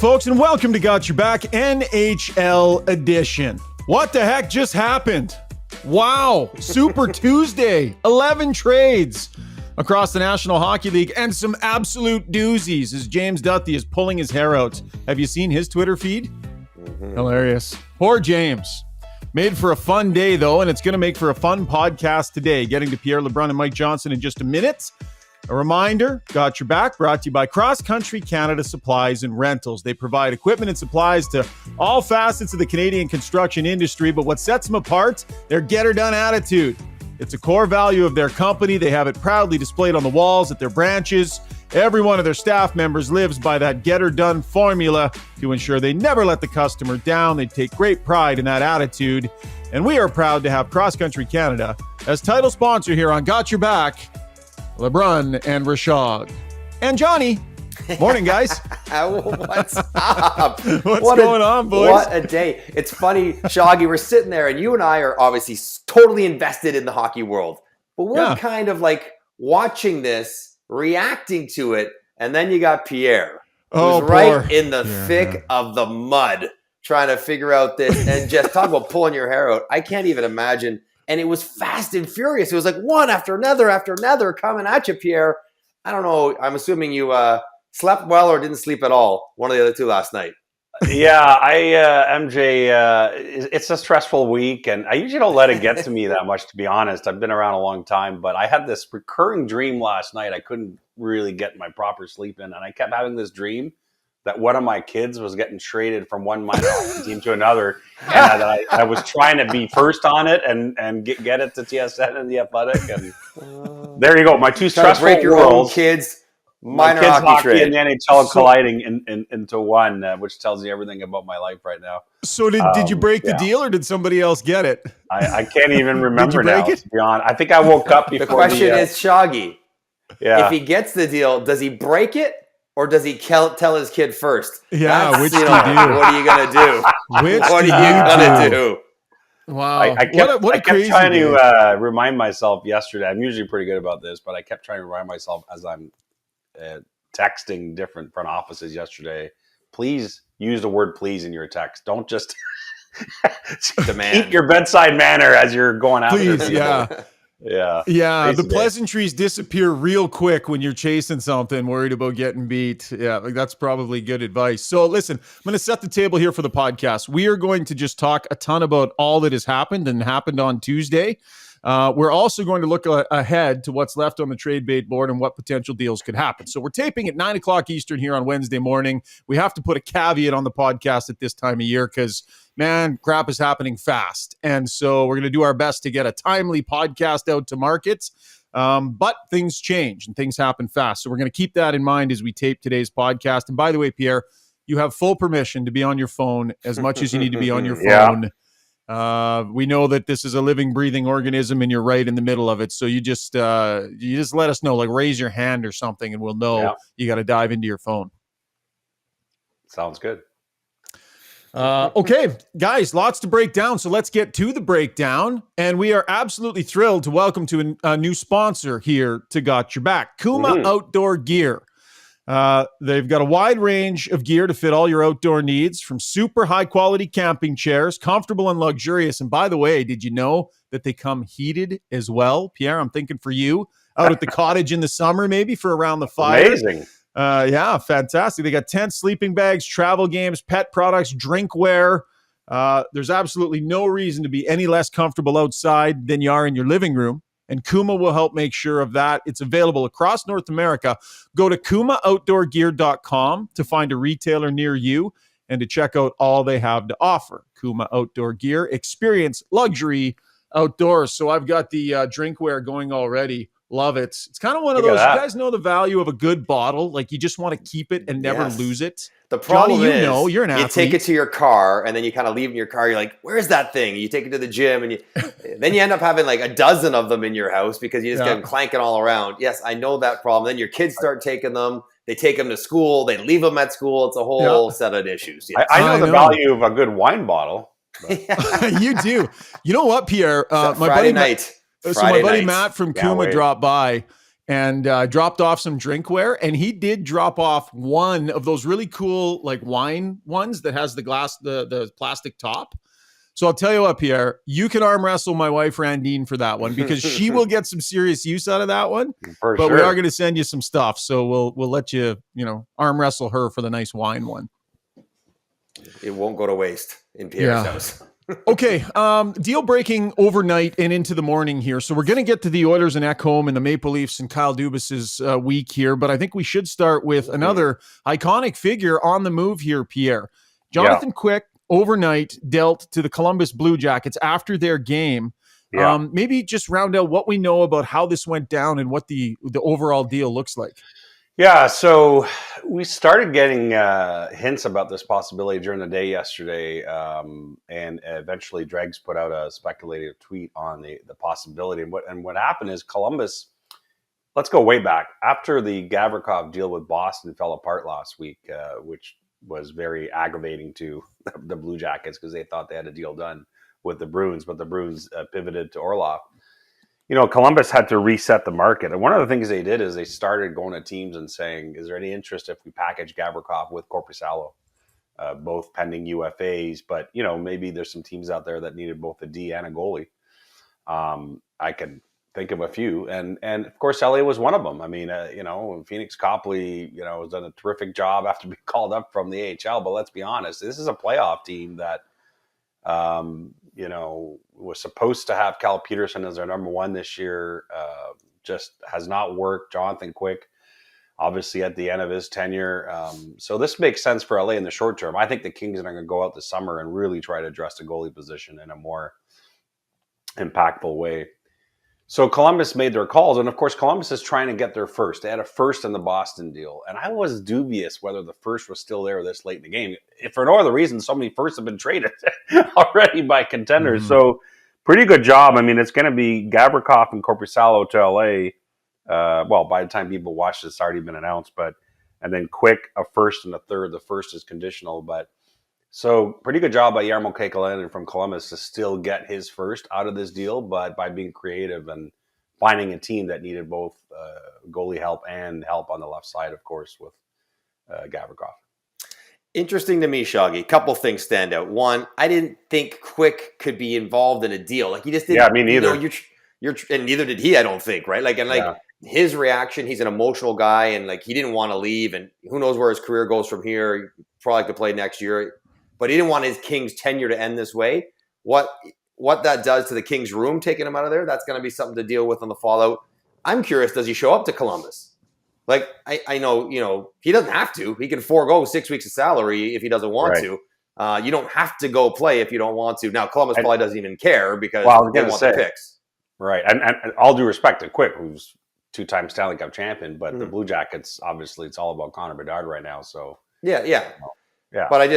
folks, and welcome to Got Your Back NHL edition. What the heck just happened? Wow, Super Tuesday, 11 trades across the National Hockey League, and some absolute doozies as James Duthie is pulling his hair out. Have you seen his Twitter feed? Hilarious. Poor James. Made for a fun day, though, and it's going to make for a fun podcast today. Getting to Pierre Lebrun and Mike Johnson in just a minute. A reminder, Got Your Back, brought to you by Cross Country Canada Supplies and Rentals. They provide equipment and supplies to all facets of the Canadian construction industry, but what sets them apart? Their get-her-done attitude. It's a core value of their company. They have it proudly displayed on the walls at their branches. Every one of their staff members lives by that get-her-done formula to ensure they never let the customer down. They take great pride in that attitude. And we are proud to have Cross Country Canada as title sponsor here on Got Your Back, Lebrun and Rishaug. And Johnny. Morning, guys. What's up? What's going on, boys? What a day. It's funny, Shoggy, we're sitting there and you and I are obviously totally invested in the hockey world. But we're kind of like watching this, reacting to it, and then you got Pierre, who's right in the thick of the mud, trying to figure out this and just talk about pulling your hair out. I can't even imagine. And it was fast and furious. It was like one after another coming at you, Pierre. I don't know. I'm assuming you slept well or didn't sleep at all. One of the other two last night. Yeah, MJ, it's a stressful week, and I usually don't let it get to me that much, to be honest. I've been around a long time, but I had this recurring dream last night. I couldn't really get my proper sleep in, and I kept having this dream that one of my kids was getting traded from one minor hockey team to another, and I was trying to be first on it and get it to TSN and the Athletic, and there you go. My two stressful break your worlds, own kids, minor hockey trade, and the NHL colliding into one, which tells you everything about my life right now. So did you break the deal, or did somebody else get it? I can't even remember break now. it? To be honest, I think I woke up before. The question is, Shoggy, if he gets the deal, does he break it? Or does he tell his kid first? Yeah, which do you do? What are you going to do? What are you going to do? Wow. I kept trying to remind myself yesterday. I'm usually pretty good about this, but I kept trying to remind myself as I'm texting different front offices yesterday, please use the word please in your text. Don't just keep your bedside manner as you're going out. Please, Yeah, basically. the pleasantries disappear real quick when you're chasing something, worried about getting beat. Yeah, like that's probably good advice. So listen, I'm going to set the table here for the podcast. We are going to just talk a ton about all that has happened and happened on Tuesday. We're also going to look ahead to what's left on the trade bait board and what potential deals could happen. So we're taping at 9 o'clock Eastern here on Wednesday morning. We have to put a caveat on the podcast at this time of year because, man, crap is happening fast. And so we're going to do our best to get a timely podcast out to markets. But things change and things happen fast. So we're going to keep that in mind as we tape today's podcast. And by the way, Pierre, you have full permission to be on your phone as much as you need to be on your phone. We know that this is a living, breathing organism and you're right in the middle of it. So you just let us know, like raise your hand or something and we'll know you got to dive into your phone. Sounds good. Okay, guys, lots to break down. So let's get to the breakdown. And we are absolutely thrilled to welcome to a new sponsor here to Got Your Back, Kuma Outdoor Gear. They've got a wide range of gear to fit all your outdoor needs, from super high quality camping chairs, comfortable and luxurious. And by the way, did you know that they come heated as well? Pierre, I'm thinking for you out at the cottage in the summer, maybe for around the fire. Amazing. Yeah, fantastic. They got tents, sleeping bags, travel games, pet products, drinkware. There's absolutely no reason to be any less comfortable outside than you are in your living room. And Kuma will help make sure of that. It's available across North America. Go to kumaoutdoorgear.com to find a retailer near you and to check out all they have to offer. Kuma Outdoor Gear, experience luxury outdoors. So I've got the drinkware going already. Love it. It's kind of one of those, you guys know the value of a good bottle. Like you just want to keep it and never lose it. The problem Johnny, is, you're an athlete. You take it to your car and then you kind of leave it in your car. You're like, where's that thing? You take it to the gym and then you end up having like a dozen of them in your house because you just get them clanking all around. Yes, I know that problem. Then your kids start taking them. They take them to school. They leave them at school. It's a whole set of issues. Yes. I know the value of a good wine bottle. You do. You know what, Pierre? My buddy Matt from Kuma dropped by and dropped off some drinkware. And he did drop off one of those really cool like wine ones that has the glass, the plastic top. So I'll tell you what, Pierre, you can arm wrestle my wife Randine for that one because she will get some serious use out of that one. But we are going to send you some stuff, so we'll let you arm wrestle her for the nice wine one. It won't go to waste in Pierre's house. Okay, deal breaking overnight and into the morning here. So we're going to get to the Oilers and Ekholm and the Maple Leafs and Kyle Dubas's week here, but I think we should start with another iconic figure on the move here, Pierre. Jonathan Quick overnight dealt to the Columbus Blue Jackets after their game. Maybe just round out what we know about how this went down and what the overall deal looks like. Yeah, so we started getting hints about this possibility during the day yesterday, and eventually Dregs put out a speculative tweet on the possibility. And what happened is Columbus, let's go way back. After the Gavrikov deal with Boston fell apart last week, which was very aggravating to the Blue Jackets because they thought they had a deal done with the Bruins, but the Bruins pivoted to Orlov. Columbus had to reset the market. And one of the things they did is they started going to teams and saying, is there any interest if we package Gavrikov with Korpisalo? Both pending UFAs, but, maybe there's some teams out there that needed both a D and a goalie. I can think of a few. And of course, LA was one of them. I mean, Phoenix Copley, has done a terrific job after being called up from the AHL. But let's be honest, this is a playoff team that, was supposed to have Cal Peterson as their number one this year, just has not worked. Jonathan Quick, obviously at the end of his tenure. So this makes sense for LA in the short term. I think the Kings are going to go out this summer and really try to address the goalie position in a more impactful way. So Columbus made their calls, and of course Columbus is trying to get their first. They had a first in the Boston deal, and I was dubious whether the first was still there this late in the game. If for no other reason, so many firsts have been traded already by contenders. Mm-hmm. So pretty good job. I mean, it's going to be Gavrikov and Korpisalo to LA. By the time people watch this, it's already been announced. And then Quick, a first and a third. The first is conditional, but. So pretty good job by Jarmo Kekalainen from Columbus to still get his first out of this deal, but by being creative and finding a team that needed both goalie help and help on the left side, of course, with Gavrikov. Interesting to me, Shoggy. Couple things stand out. One, I didn't think Quick could be involved in a deal. Like he just didn't. Yeah, me neither. And neither did he. I don't think. Right. His reaction. He's an emotional guy, and he didn't want to leave. And who knows where his career goes from here? Probably could play next year. But he didn't want his Kings tenure to end this way. What that does to the Kings room, taking him out of there, that's going to be something to deal with on the fallout. I'm curious, does he show up to Columbus? I know, he doesn't have to. He can forego 6 weeks of salary if he doesn't want to. You don't have to go play if you don't want to. Now, Columbus probably doesn't even care because they want the picks. Right. And all due respect to Quick, who's two-time Stanley Cup champion, but the Blue Jackets, obviously, it's all about Connor Bedard right now. So Yeah. But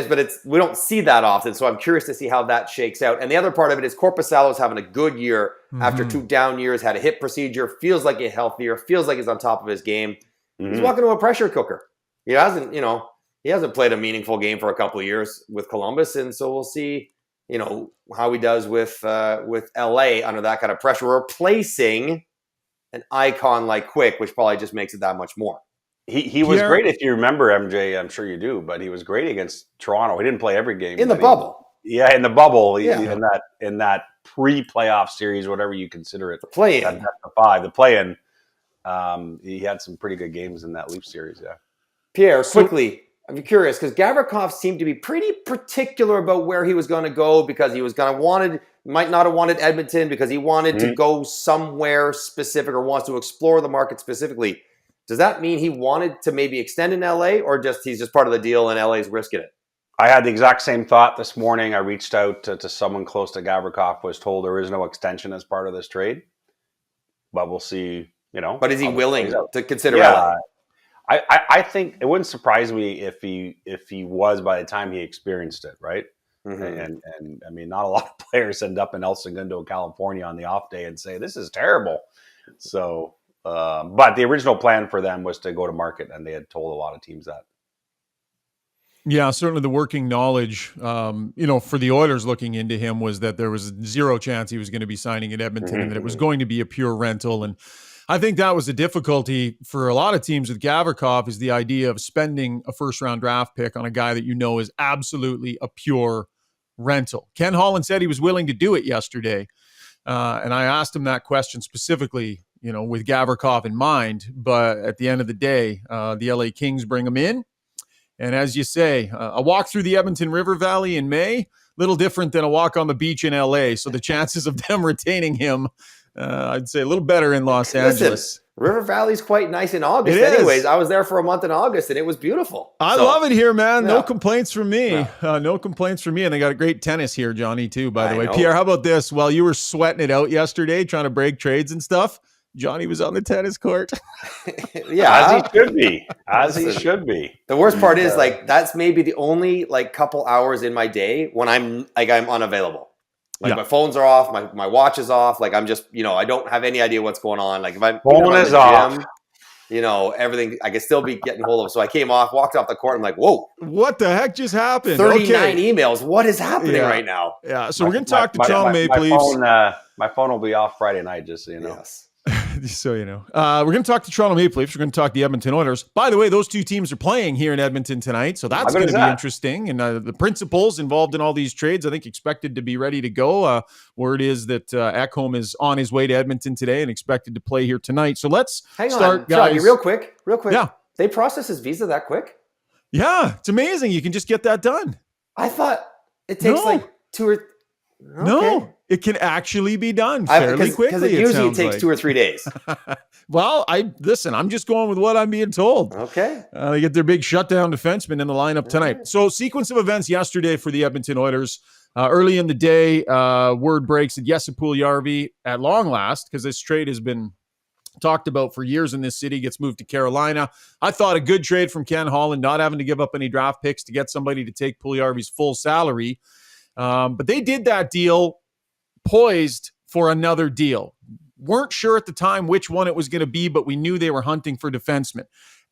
we don't see that often, so I'm curious to see how that shakes out. And the other part of it is Korpisalo's having a good year after 2 down years, had a hip procedure, feels like he's healthier, feels like he's on top of his game. Mm-hmm. He's walking to a pressure cooker. He hasn't played a meaningful game for a couple of years with Columbus, and so we'll see, how he does with LA under that kind of pressure, replacing an icon like Quick, which probably just makes it that much more. He was great, if you remember, MJ. I'm sure you do, but he was great against Toronto. He didn't play every game in the bubble. In the bubble, in that pre-playoff series, whatever you consider it, the play-in, the play-in. He had some pretty good games in that Leaf series. Yeah, Pierre, quickly, I'm curious because Gavrikov seemed to be pretty particular about where he was going to go because he was might not have wanted Edmonton because he wanted to go somewhere specific or wants to explore the market specifically. Does that mean he wanted to maybe extend in LA or he's just part of the deal and LA's risking it? I had the exact same thought this morning. I reached out to someone close to Gavrikov, was told there is no extension as part of this trade, but we'll see, But is he willing to consider LA? I think it wouldn't surprise me if he was by the time he experienced it, right? Mm-hmm. And I mean, not a lot of players end up in El Segundo, California on the off day and say, this is terrible. So... but the original plan for them was to go to market, and they had told a lot of teams that. Yeah, certainly the working knowledge, for the Oilers looking into him was that there was zero chance he was going to be signing at Edmonton and that it was going to be a pure rental. And I think that was the difficulty for a lot of teams with Gavrikov, is the idea of spending a first-round draft pick on a guy that you know is absolutely a pure rental. Ken Holland said he was willing to do it yesterday, and I asked him that question specifically, with Gavrikov in mind. But at the end of the day, the LA Kings bring him in, and as you say, a walk through the Edmonton River Valley in May, little different than a walk on the beach in LA. So the chances of them retaining him, I'd say a little better in Los Angeles. River Valley's quite nice in August. Anyways, I was there for a month in August, and it was beautiful. I love it here, man. No complaints from me. No complaints from me. And they got a great tennis here, Johnny, too, by the way. Pierre, how about this? While you were sweating it out yesterday, trying to break trades and stuff, Johnny was on the tennis court. As he should be. He should be. The worst part is, that's maybe the only, couple hours in my day when I'm unavailable. My phones are off, my watch is off. I'm just, I don't have any idea what's going on. If I'm phone is off, everything I can still be getting hold of. So I came off, walked off the court. I'm like, whoa, what the heck just happened? 39 emails. What is happening right now? Yeah. So we're going to talk to Toronto Maple Leafs. My phone will be off Friday night, just so you know. Yes. So we're going to talk to Toronto Maple Leafs. We're going to talk the Edmonton Oilers. By the way, those two teams are playing here in Edmonton tonight, so that's going to be interesting. And the principals involved in all these trades, I think, expected to be ready to go. Word is that Ekholm is on his way to Edmonton today and expected to play here tonight. So let's start, guys. Johnny, real quick. Yeah, they process his visa that quick? Yeah, it's amazing. You can just get that done. I thought it takes 2 or. Okay. No, it can actually be done fairly quickly. Because it usually takes 2 or 3 days. Well, I'm just going with what I'm being told. Okay. They get their big shutdown defenseman in the lineup tonight. Right. So sequence of events yesterday for the Edmonton Oilers. Early in the day, word breaks that Jesse Puljujärvi, at long last, because this trade has been talked about for years in this city, gets moved to Carolina. I thought a good trade from Ken Holland, not having to give up any draft picks to get somebody to take Puljujärvi's full salary. But they did that deal poised for another deal. Weren't sure at the time which one it was going to be, but we knew they were hunting for defensemen.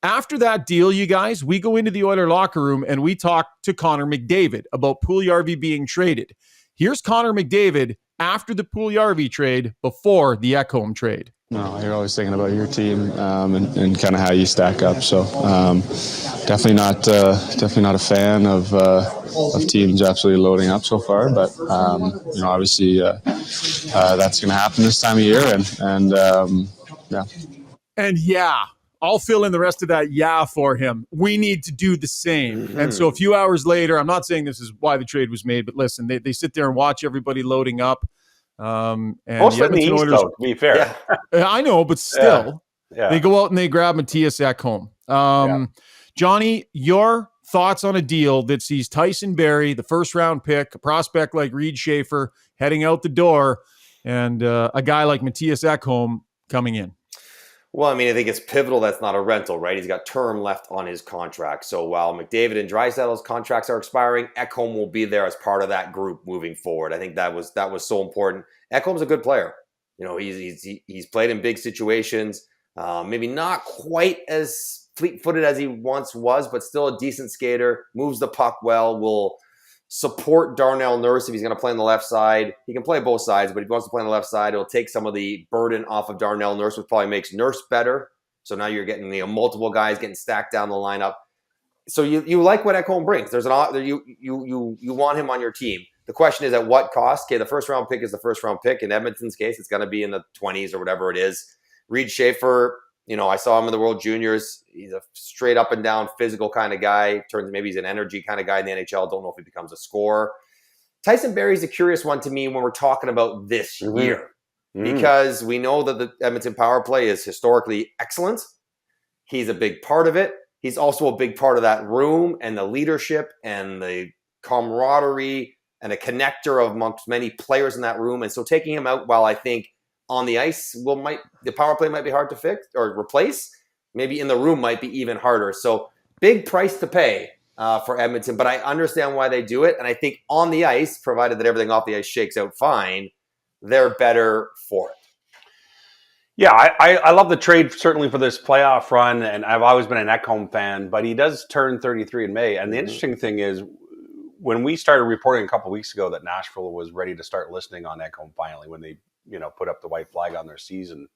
After that deal, you guys, we go into the Oiler locker room and we talk to Connor McDavid about Puljujärvi being traded. Here's Connor McDavid after the Puljujärvi trade, before the Ekholm trade. No, you're always thinking about your team and kind of how you stack up. So definitely not a fan of teams absolutely loading up so far. But obviously that's going to happen this time of year, And I'll fill in the rest of that for him. We need to do the same. Mm-hmm. And so a few hours later, I'm not saying this is why the trade was made, but listen, they sit there and watch everybody loading up. And most of the East, Oilers, though, to be fair. I know, but still, they go out and they grab Mattias Ekholm. Johnny, your thoughts on a deal that sees Tyson Barrie, the first-round pick, a prospect like Reed Schaefer, heading out the door, and a guy like Mattias Ekholm coming in? Well, I think it's pivotal that's not a rental, right? He's got term left on his contract. So while McDavid and Draisaitl's contracts are expiring, Ekholm will be there as part of that group moving forward. I think that was so important. Ekholm's a good player. He's played in big situations. Maybe not quite as fleet-footed as he once was, but still a decent skater. Moves the puck well. Will support Darnell Nurse if he's going to play on the left side. He can play both sides, but if he wants to play on the left side, it'll take some of the burden off of Darnell Nurse, which probably makes Nurse better. So now you're getting multiple guys getting stacked down the lineup. So you like what Ekholm brings. There's you want him on your team. The question is at what cost? Okay, the first round pick is the first round pick. In Edmonton's case, it's going to be in the 20s or whatever it is. Reed Schaefer, I saw him in the World Juniors. He's a straight up and down physical kind of guy. Maybe he's an energy kind of guy in the NHL. Don't know if he becomes a scorer. Tyson Barrie's a curious one to me when we're talking about this year, because we know that the Edmonton power play is historically excellent. He's a big part of it. He's also a big part of that room and the leadership and the camaraderie and a connector amongst many players in that room. And so taking him out, while I think on the ice, the power play might be hard to fix or replace. Maybe in the room might be even harder. So big price to pay for Edmonton, but I understand why they do it. And I think on the ice, provided that everything off the ice shakes out fine, they're better for it. Yeah, I love the trade certainly for this playoff run, and I've always been an Ekholm fan, but he does turn 33 in May. And the interesting thing is, when we started reporting a couple of weeks ago that Nashville was ready to start listening on Ekholm finally, when they put up the white flag on their season,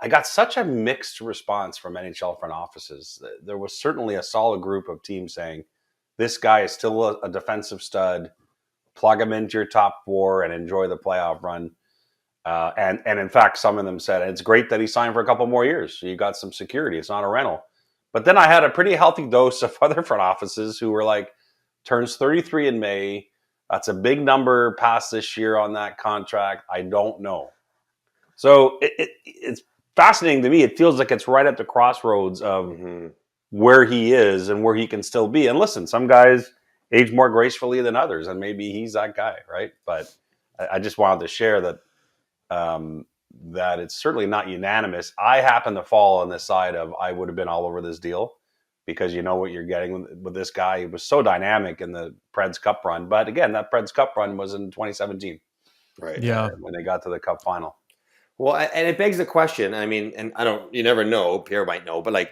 I got such a mixed response from NHL front offices. There was certainly a solid group of teams saying, this guy is still a defensive stud, plug him into your top four and enjoy the playoff run. And in fact, some of them said, it's great that he signed for a couple more years. So you got some security. It's not a rental. But then I had a pretty healthy dose of other front offices who were like, turns 33 in May. That's a big number past this year on that contract. I don't know. So it's fascinating to me. It feels like it's right at the crossroads of where he is and where he can still be. And listen, some guys age more gracefully than others, and maybe he's that guy, right? But I just wanted to share that that it's certainly not unanimous. I happen to fall on the side of I would have been all over this deal because you know what you're getting with this guy. He was so dynamic in the Preds Cup run. But again, that Preds Cup run was in 2017. Right. Yeah. When they got to the Cup final. Well, and it begs the question. I mean, and you never know. Pierre might know, but like,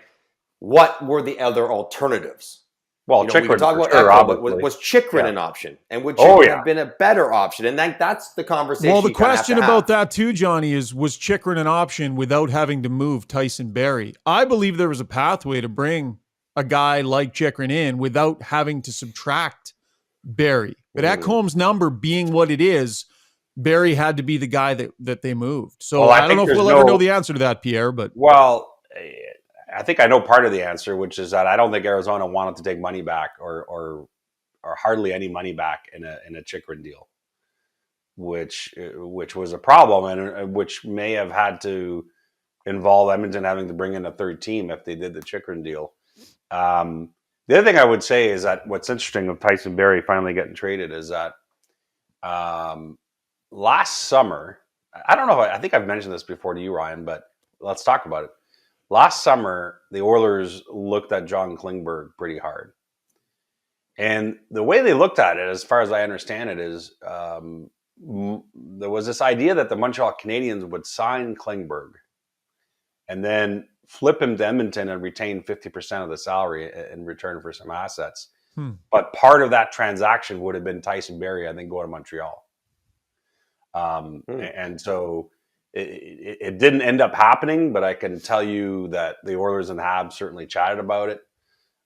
what were the other alternatives? Well, we Chychrun, can talk about sure, Ekholm, but was Chychrun an option? And would Chychrun have been a better option? And that's the conversation. Well, the question about that too, Johnny, was Chychrun an option without having to move Tyson Barrie? I believe there was a pathway to bring a guy like Chychrun in without having to subtract Barrie. But Ekholm's number being what it is, Barrie had to be the guy that they moved. So I don't know if we'll ever know the answer to that, Pierre. But I think I know part of the answer, which is that I don't think Arizona wanted to take money back or hardly any money back in a Chychrun deal, which was a problem and which may have had to involve Edmonton having to bring in a third team if they did the Chychrun deal. The other thing I would say is that what's interesting with Tyson Barrie finally getting traded is that last summer, I don't know, I think I've mentioned this before to you, Ryan, but let's talk about it. Last summer, the Oilers looked at John Klingberg pretty hard. And the way they looked at it, as far as I understand it, is there was this idea that the Montreal Canadiens would sign Klingberg and then flip him to Edmonton and retain 50% of the salary in return for some assets. But part of that transaction would have been Tyson Barrie, I think, go to Montreal. And so it didn't end up happening, but I can tell you that the Oilers and Habs certainly chatted about it.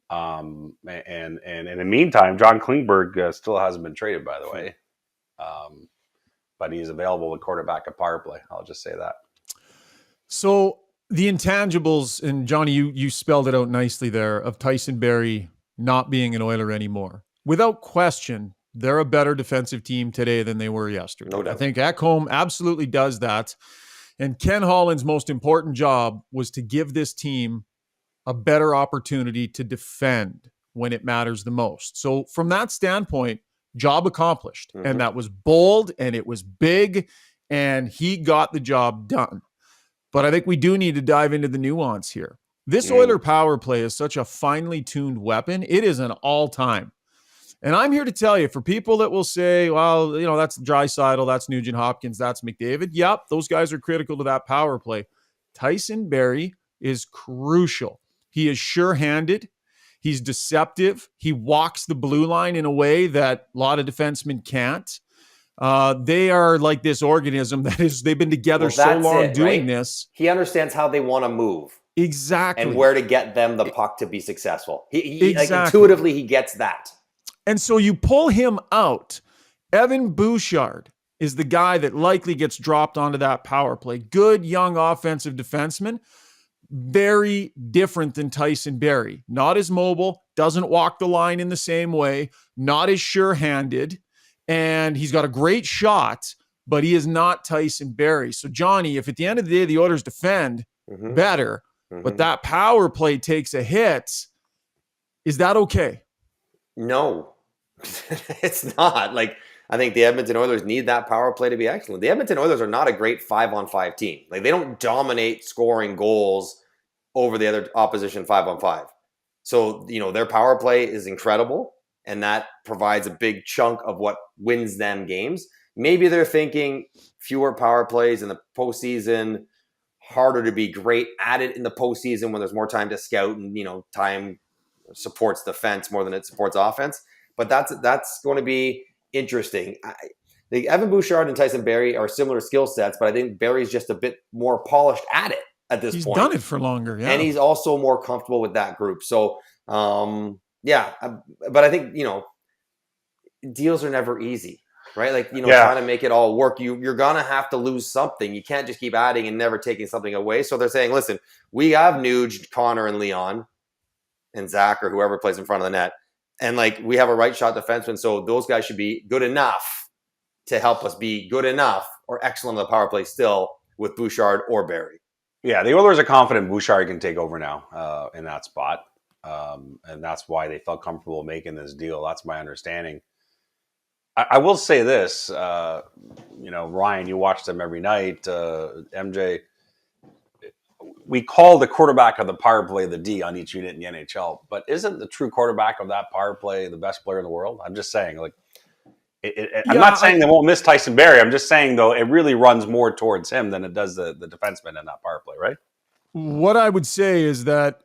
And in the meantime, John Klingberg still hasn't been traded, by the way. But he's available to quarterback a power play. I'll just say that. So the intangibles, and Johnny, you spelled it out nicely there, of Tyson Barrie not being an Oiler anymore. Without question, they're a better defensive team today than they were yesterday. No doubt. I think Ekholm absolutely does that. And Ken Holland's most important job was to give this team a better opportunity to defend when it matters the most. So from that standpoint, job accomplished. And that was bold and it was big and he got the job done. But I think we do need to dive into the nuance here. This Oiler power play is such a finely tuned weapon. It is an all-time. And I'm here to tell you, for people that will say, well, that's Draisaitl, that's Nugent Hopkins, that's McDavid. Yep, those guys are critical to that power play. Tyson Barrie is crucial. He is sure-handed. He's deceptive. He walks the blue line in a way that a lot of defensemen can't. They are like this organism they've been together so long doing this. He understands how they want to move. Exactly. And where to get them the puck to be successful. He like, intuitively, he gets that. And so you pull him out. Evan Bouchard is the guy that likely gets dropped onto that power play. Good, young offensive defenseman. Very different than Tyson Barrie. Not as mobile, doesn't walk the line in the same way, not as sure-handed, and he's got a great shot, but he is not Tyson Barrie. So, Johnny, if at the end of the day the Oilers defend better, but that power play takes a hit, is that okay? No. It's not. Like, I think the Edmonton Oilers need that power play to be excellent. The Edmonton Oilers are not a great 5-on-5 team. Like, they don't dominate scoring goals over the other opposition 5-on-5. So, their power play is incredible, and that provides a big chunk of what wins them games. Maybe they're thinking fewer power plays in the postseason, harder to be great at it in the postseason when there's more time to scout and, time supports defense more than it supports offense. But that's going to be interesting. Evan Bouchard and Tyson Barrie are similar skill sets, but I think Barrie's just a bit more polished at it. at this He's point. done it for longer, yeah. And he's also more comfortable with that group. So, yeah. But I think, deals are never easy, right? Like, trying to make it all work. You're going to have to lose something. You can't just keep adding and never taking something away. So they're saying, listen, we have Nuge, Connor, and Leon, and Zach, or whoever plays in front of the net. And like, we have a right shot defenseman. So those guys should be good enough to help us be good enough or excellent on the power play still with Bouchard or Barrie. Yeah, the Oilers are confident Bouchard can take over now in that spot. And that's why they felt comfortable making this deal. That's my understanding. I will say this, Ryan, you watch them every night. MJ, we call the quarterback of the power play the D on each unit in the NHL, but isn't the true quarterback of that power play the best player in the world? I'm just saying, like, I'm not saying they won't miss Tyson Barrie. I'm just saying, though, it really runs more towards him than it does the defenseman in that power play, right? What I would say is that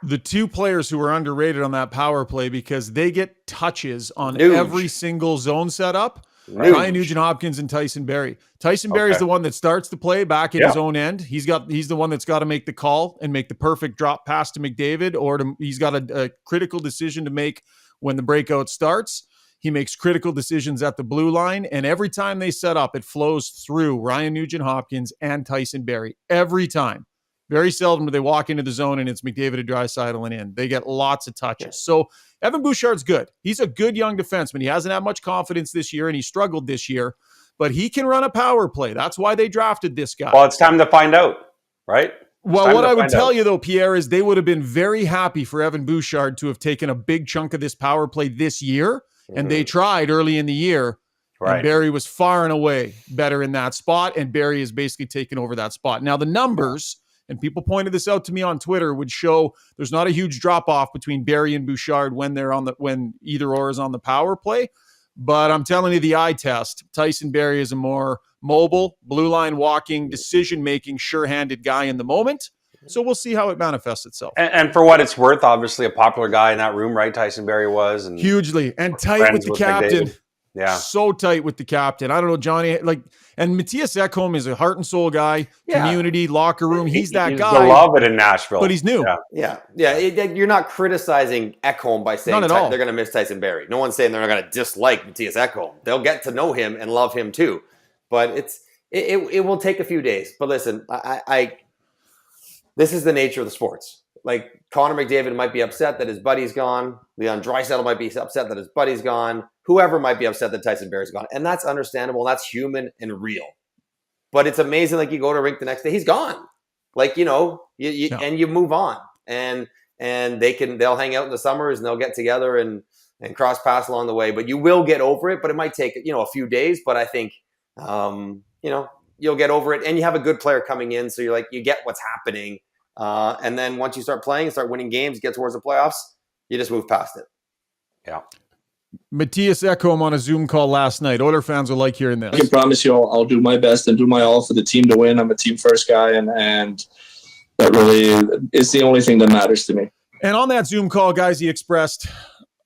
the two players who are underrated on that power play because they get touches on every single zone setup. Ryan Nugent-Hopkins and Tyson Barrie. Tyson Barrie is the one that starts the play back at his own end. He's the one that's got to make the call and make the perfect drop pass to McDavid, or he's got a critical decision to make when the breakout starts. He makes critical decisions at the blue line, and every time they set up, it flows through Ryan Nugent-Hopkins and Tyson Barrie. Every time. Very seldom do they walk into the zone and it's McDavid and Draisaitl and in. They get lots of touches. So Evan Bouchard's good. He's a good young defenseman. He hasn't had much confidence this year, and he struggled this year, but he can run a power play. That's why they drafted this guy. Well, it's time to find out, right? Well, what I would tell you, though, Pierre, is they would have been very happy for Evan Bouchard to have taken a big chunk of this power play this year, and they tried early in the year. Right. And Barrie was far and away better in that spot, and Barrie has basically taken over that spot. Now, the numbers, and people pointed this out to me on Twitter, would show there's not a huge drop-off between Barrie and Bouchard when either or is on the power play. But I'm telling you, the eye test, Tyson Barrie is a more mobile, blue line walking, decision-making, sure-handed guy in the moment. So we'll see how it manifests itself. And for what it's worth, obviously a popular guy in that room, right? Tyson Barrie was. And hugely. And tight with the captain. McDavid. Yeah. So tight with the captain. I don't know, Johnny, and Matthias Ekholm is a heart and soul guy, community, locker room. He's that guy. He's beloved in Nashville. But he's new. Yeah. You're not criticizing Ekholm by saying they're going to miss Tyson Barrie. No one's saying they're not going to dislike Matthias Ekholm. They'll get to know him and love him too. But it will take a few days. But listen, this is the nature of the sports. Like, Connor McDavid might be upset that his buddy's gone. Leon Draisaitl might be upset that his buddy's gone. Whoever might be upset that Tyson Barrie's gone. And that's understandable. And that's human and real. But it's amazing, like, you go to rink the next day, he's gone. Like, and you move on. And they'll hang out in the summers and they'll get together and cross paths along the way. But you will get over it. But it might take, a few days. But I think, you'll get over it. And you have a good player coming in. So you get what's happening. And then once you start playing, start winning games, get towards the playoffs, you just move past it. Yeah. Matthias Ekholm on a Zoom call last night. Oiler fans will like hearing this. I can promise you I'll do my best and do my all for the team to win. I'm a team first guy, and that really is the only thing that matters to me. And on that Zoom call, guys, he expressed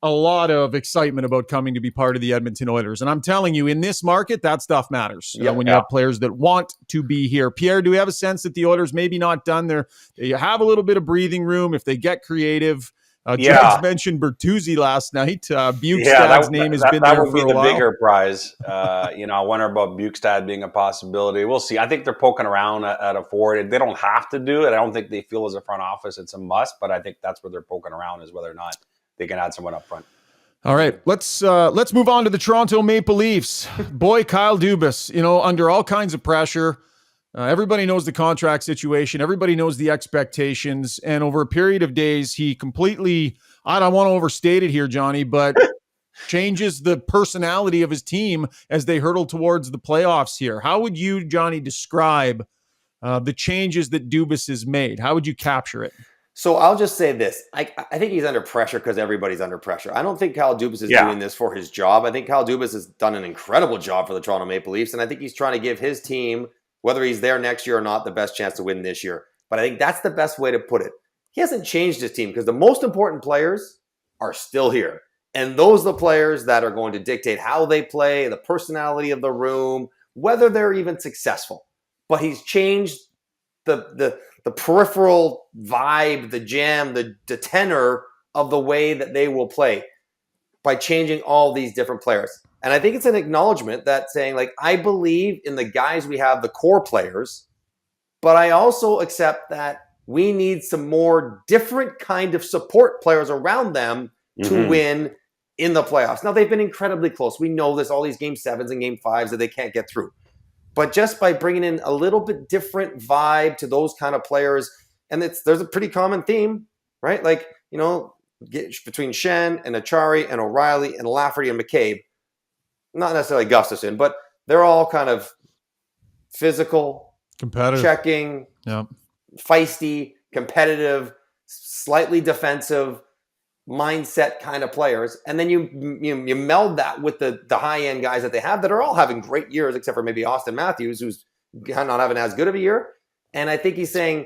a lot of excitement about coming to be part of the Edmonton Oilers. And I'm telling you, in this market, that stuff matters when you have players that want to be here. Pierre, do we have a sense that the Oilers maybe not done there? They have a little bit of breathing room if they get creative. George mentioned Bertuzzi last night. Bukestad's name has been there for a while. That would be the bigger prize. I wonder about Bukestad being a possibility. We'll see. I think they're poking around at a forward. They don't have to do it. I don't think they feel as a front office it's a must, but I think that's where they're poking around, is whether or not they can add someone up front. All right, let's move on to the Toronto Maple Leafs. Boy, Kyle Dubas, under all kinds of pressure. Everybody knows the contract situation. Everybody knows the expectations. And over a period of days, he completely, I don't want to overstate it here, Johnny, but changes the personality of his team as they hurtle towards the playoffs here. How would you, Johnny, describe the changes that Dubas has made? How would you capture it? So I'll just say this. I think he's under pressure because everybody's under pressure. I don't think Kyle Dubas is doing this for his job. I think Kyle Dubas has done an incredible job for the Toronto Maple Leafs, and I think he's trying to give his team, whether he's there next year or not, the best chance to win this year. But I think that's the best way to put it. He hasn't changed his team because the most important players are still here. And those are the players that are going to dictate how they play, the personality of the room, whether they're even successful. But he's changed the peripheral vibe, the jam, the tenor of the way that they will play by changing all these different players. And I think it's an acknowledgement that saying, like, I believe in the guys we have, the core players, but I also accept that we need some more different kind of support players around them to win in the playoffs. Now, they've been incredibly close. We know this, all these game 7s and game 5s that they can't get through. But just by bringing in a little bit different vibe to those kind of players, and there's a pretty common theme, right? Like, you know, between Schenn and Achari and O'Reilly and Lafferty and McCabe, not necessarily Gustafsson, but they're all kind of physical, competitive, checking, feisty, competitive, slightly defensive mindset kind of players. And then you meld that with the high-end guys that they have that are all having great years, except for maybe Austin Matthews, who's not having as good of a year. And I think he's saying,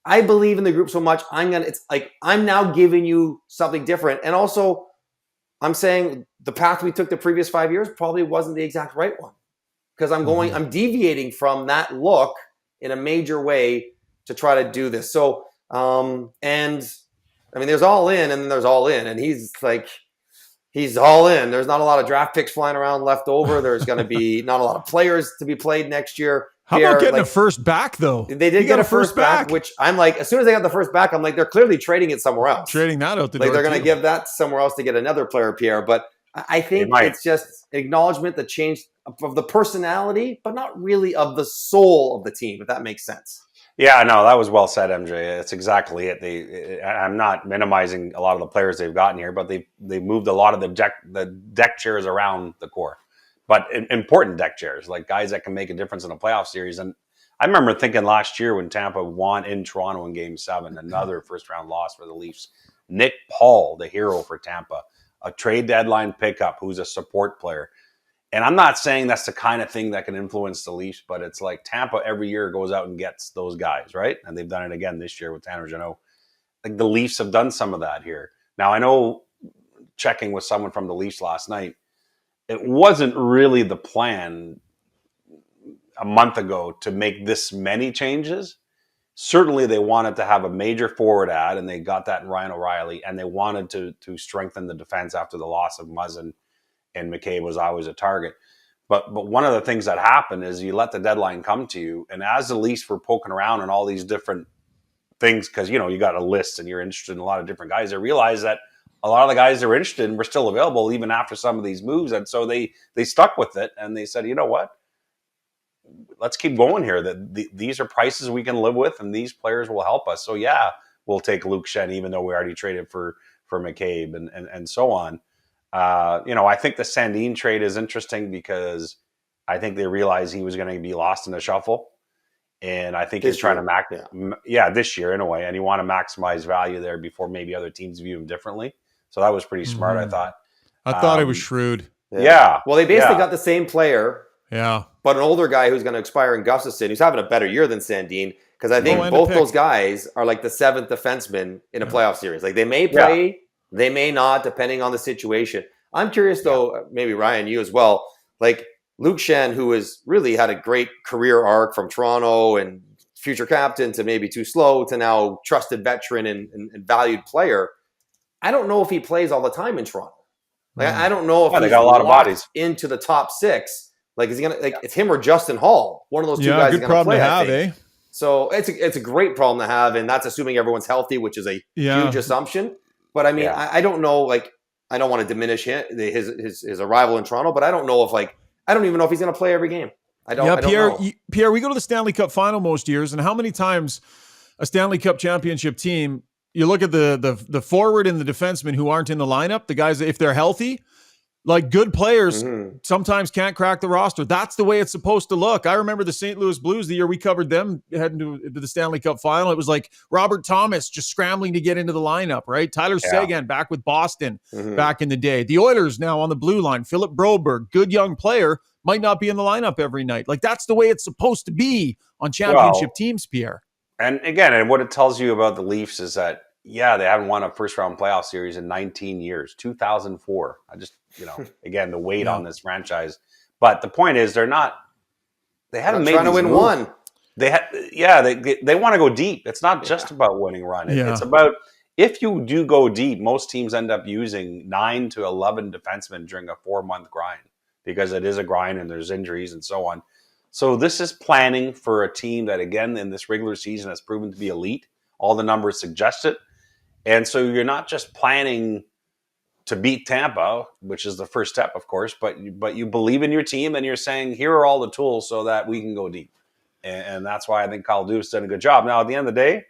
I believe in the group so much, I'm now giving you something different. And also, I'm saying the path we took the previous 5 years probably wasn't the exact right one. Because I'm deviating from that look in a major way to try to do this. So, and I mean, there's all in and then there's all in. And he's all in. There's not a lot of draft picks flying around left over. There's going to be not a lot of players to be played next year. How about getting a first back, though? They did get a first back, which I'm like, as soon as they got the first back, I'm like, they're clearly trading it somewhere else. Trading that out the door. Like, they're going to give that somewhere else to get another player, Pierre. But I think it's just an acknowledgement, the change of the personality, but not really of the soul of the team, if that makes sense. Yeah, no, that was well said, MJ. It's exactly it. I'm not minimizing a lot of the players they've gotten here, but they moved a lot of the deck chairs around the core. But important deck chairs, like guys that can make a difference in a playoff series. And I remember thinking last year when Tampa won in Toronto in Game 7, another first-round loss for the Leafs, Nick Paul, the hero for Tampa, a trade deadline pickup who's a support player. And I'm not saying that's the kind of thing that can influence the Leafs, but it's like Tampa every year goes out and gets those guys, right? And they've done it again this year with Tanner Jeannot. Like the Leafs have done some of that here. Now, I know, checking with someone from the Leafs last night, it wasn't really the plan a month ago to make this many changes. Certainly they wanted to have a major forward add, and they got that in Ryan O'Reilly, and they wanted to strengthen the defense after the loss of Muzzin, and McCabe was always a target. But one of the things that happened is you let the deadline come to you, and as the Leafs were poking around in all these different things, because, you know, you got a list and you're interested in a lot of different guys, they realized that a lot of the guys that were interested in were still available even after some of these moves. And so they stuck with it, and they said, you know what? Let's keep going here. These are prices we can live with, and these players will help us. So, yeah, we'll take Luke Schenn, even though we already traded for McCabe and so on. You know, I think the Sandin trade is interesting because I think they realized he was going to be lost in the shuffle. And I think he's trying to this year in a way. And you want to maximize value there before maybe other teams view him differently. So that was pretty smart, I thought. I thought it was shrewd. Yeah. Well, they basically got the same player. Yeah. But an older guy who's going to expire in Gustafsson, who's having a better year than Sandin. Because I think both those guys are like the seventh defenseman in a playoff series. Like, they may play, they may not, depending on the situation. I'm curious, though, maybe Ryan, you as well. Like, Luke Schenn, who has really had a great career arc from Toronto and future captain to maybe too slow to now trusted veteran and valued player. I don't know if he plays all the time in Toronto. Like, I don't know if they got a lot of bodies into the top 6. Like, is he gonna, like, it's him or Justin Hall? One of those two guys is going to play. I think. So it's a great problem to have, and that's assuming everyone's healthy, which is a huge assumption. But I mean, I don't know. Like, I don't want to diminish his arrival in Toronto, but I don't know if, like, I don't even know if he's going to play every game. I don't know. Pierre, we go to the Stanley Cup final most years, and how many times a Stanley Cup championship team, you look at the forward and the defensemen who aren't in the lineup, the guys, if they're healthy, like, good players sometimes can't crack the roster. That's the way it's supposed to look. I remember the St. Louis Blues, the year we covered them heading to the Stanley Cup final. It was like Robert Thomas just scrambling to get into the lineup, right? Tyler Seguin back with Boston back in the day. The Oilers now on the blue line. Philip Broberg, good young player, might not be in the lineup every night. Like, that's the way it's supposed to be on championship teams, Pierre. And again, and what it tells you about the Leafs is that, they haven't won a first-round playoff series in 19 years, 2004. I just, again, the weight on this franchise. But the point is, they haven't made trying to win one. They want to go deep. It's not just about winning run. It's about, if you do go deep, most teams end up using 9 to 11 defensemen during a 4-month grind, because it is a grind and there's injuries and so on. So this is planning for a team that, again, in this regular season has proven to be elite. All the numbers suggest it. And so you're not just planning to beat Tampa, which is the first step, of course, but you believe in your team and you're saying, here are all the tools so that we can go deep. And that's why I think Kyle Dubas did a good job. Now, at the end of the day,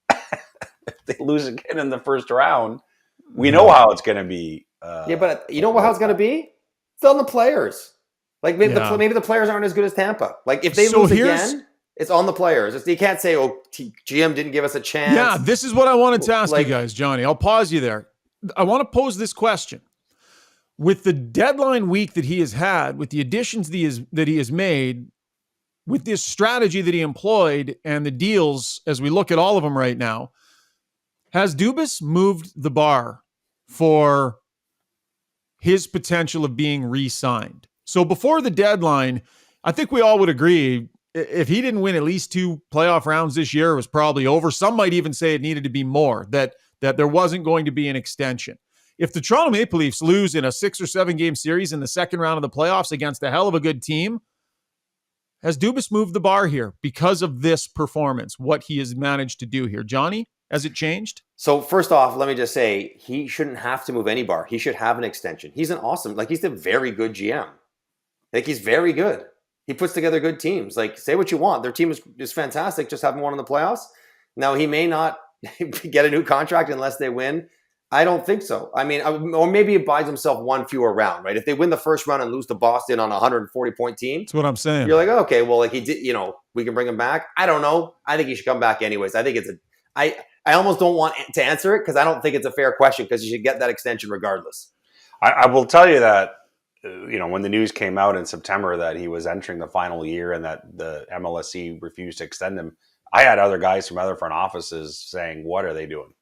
if they lose again in the first round, we know how it's going to be. But you know how it's going to be? It's on the players. Like maybe the players aren't as good as Tampa. Like if they lose again, it's on the players. You can't say, GM didn't give us a chance. Yeah, this is what I wanted to ask you guys, Johnny. I'll pause you there. I want to pose this question. With the deadline week that he has had, with the additions that he has made, with this strategy that he employed and the deals, as we look at all of them right now, has Dubas moved the bar for his potential of being re-signed? So before the deadline, I think we all would agree, if he didn't win at least 2 playoff rounds this year, it was probably over. Some might even say it needed to be more, that there wasn't going to be an extension. If the Toronto Maple Leafs lose in a 6 or 7 game series in the second round of the playoffs against a hell of a good team, has Dubas moved the bar here because of this performance, what he has managed to do here? Johnny, has it changed? So first off, let me just say, he shouldn't have to move any bar. He should have an extension. He's he's a very good GM. Like, he's very good. He puts together good teams. Like, say what you want. Their team is fantastic. Just haven't won in the playoffs. Now, he may not get a new contract unless they win. I don't think so. I mean, or maybe he buys himself 1 fewer round, right? If they win the first round and lose to Boston on a 140-point team. That's what I'm saying. You're like, okay, well, like he did, we can bring him back. I don't know. I think he should come back anyways. I think I almost don't want to answer it because I don't think it's a fair question, because you should get that extension regardless. I will tell you that, when the news came out in September that he was entering the final year and that the MLSE refused to extend him, I had other guys from other front offices saying, what are they doing?